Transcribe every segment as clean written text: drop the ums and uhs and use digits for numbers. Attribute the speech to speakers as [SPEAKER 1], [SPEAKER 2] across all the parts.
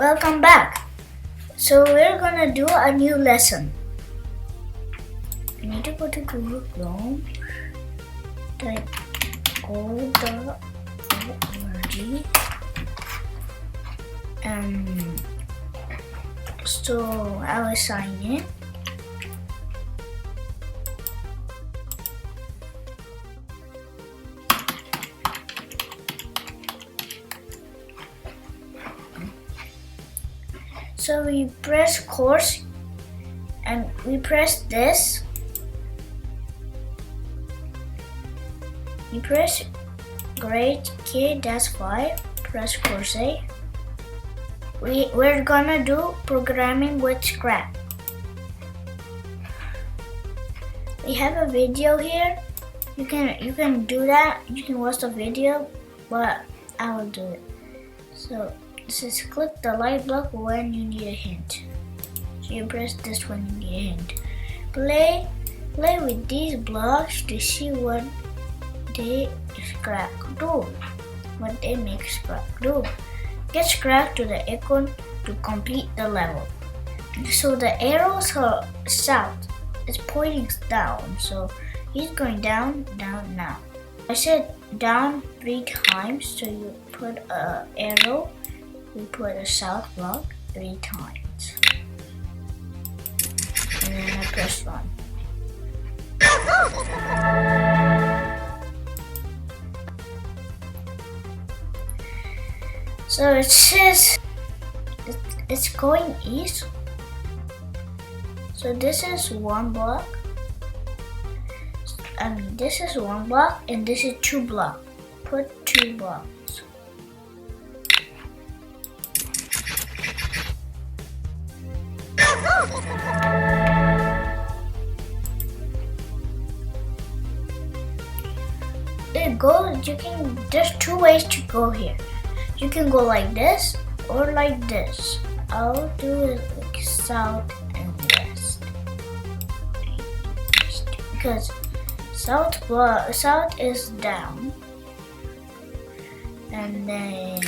[SPEAKER 1] Welcome back. So we're gonna do a new lesson. I need to go to Google Chrome, type go.org, so I will sign in. So we press course and we press this. You press grade K, that's 5, press course A. We're gonna do programming with scrap. We have a video here. You can do that. You can watch the video, but I will do it. So this is click the light block when you need a hint. So you press this when you need a hint. Play with these blocks to see what they scrap do. What they make scrap do. Get scrap to the acorn to complete the level. So the arrows are south. It's pointing down. So he's going down, down now. I said down 3 times. So you put an arrow. We put a south block 3 times. And then I press run. So it says it's going east. So this is 1 block. This is 1 block and this is 2 blocks. Put 2 blocks. There's 2 ways to go here. You can go like this or like this. I'll do it like south and west. Because south is down. And then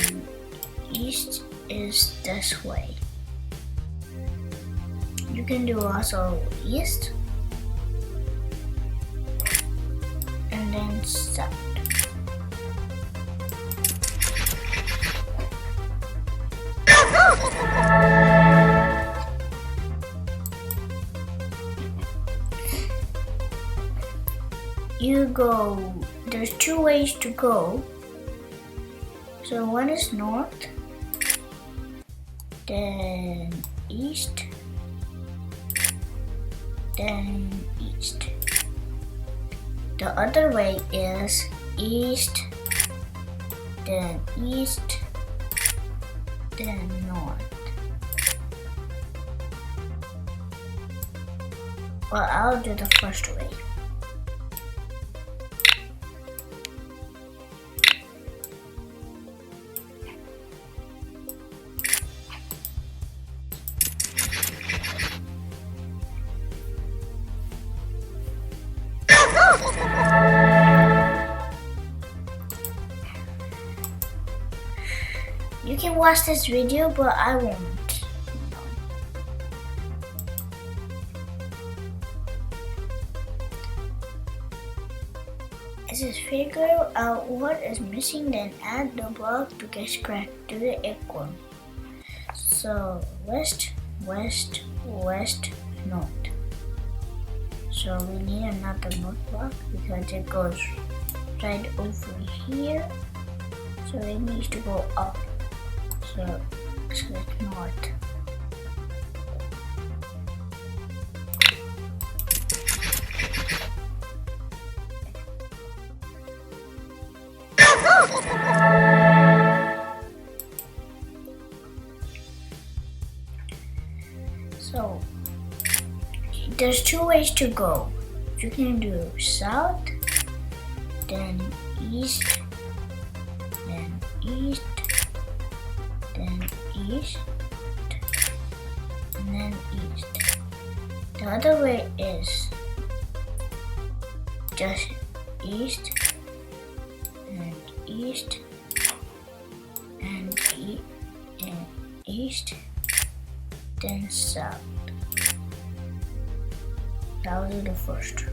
[SPEAKER 1] east is this way. You can do also east. And then south. There's 2 ways to go. So one is north, then east, then east. The other way is east, then north. Well, I'll do the first way. You can watch this video, but I won't. It says figure out what is missing, then add the block to get scratch to the acorn. So west, west, west, north. So we need another north block because it goes right over here. So it needs to go up. So select north. So there's 2 ways to go. You can do south, then east, then east, then east, and then east. The other way is just east, and east, and east, then south. I'll do the first.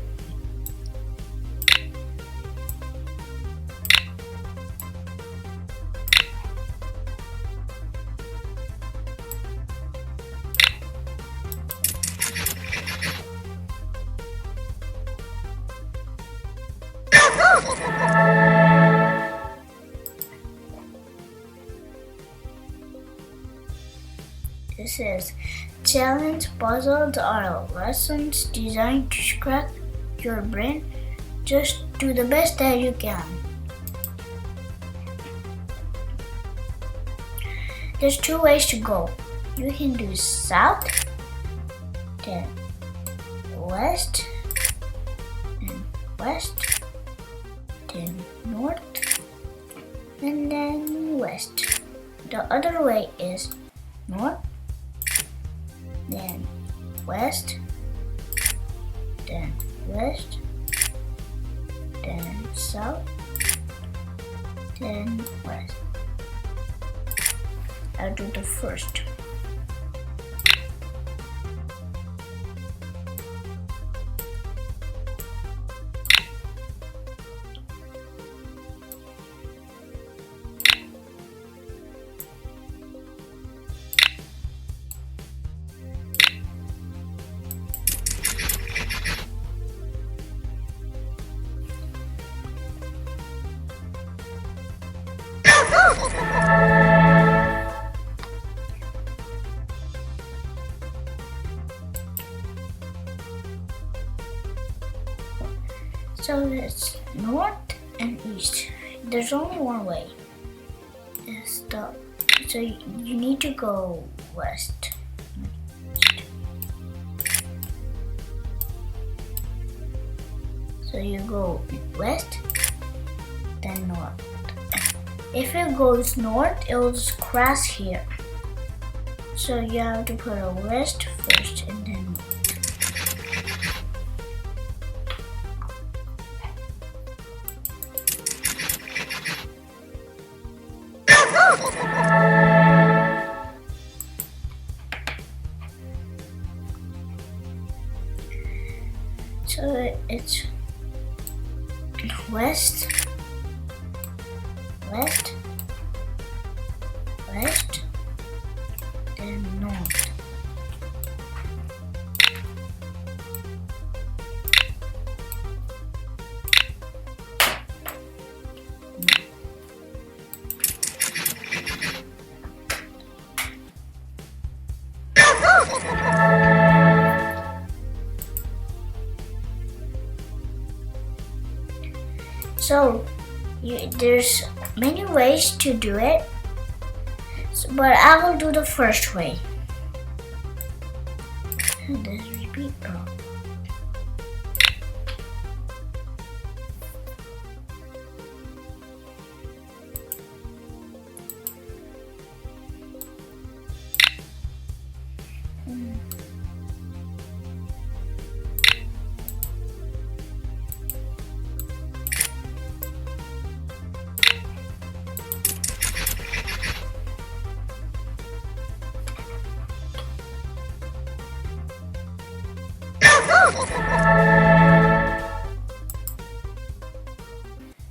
[SPEAKER 1] This is challenge puzzles are lessons designed to scratch your brain. Just do the best that you can. There's two ways to go. You can do south, then west, then west, then north, and then west. The other way is north, then west, then west, then south, then west. I'll do the first. So it's north and east. There's only one way. So you need to go west. So you go west, then north. If it goes north, it will just cross here. So you have to put a west first and then north. So it's west, west, west, then north. So there's many ways to do it, but I will do the first way. And this repeat problem.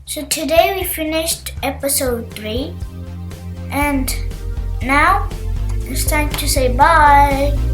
[SPEAKER 1] So today we finished episode 3, and now it's time to say bye.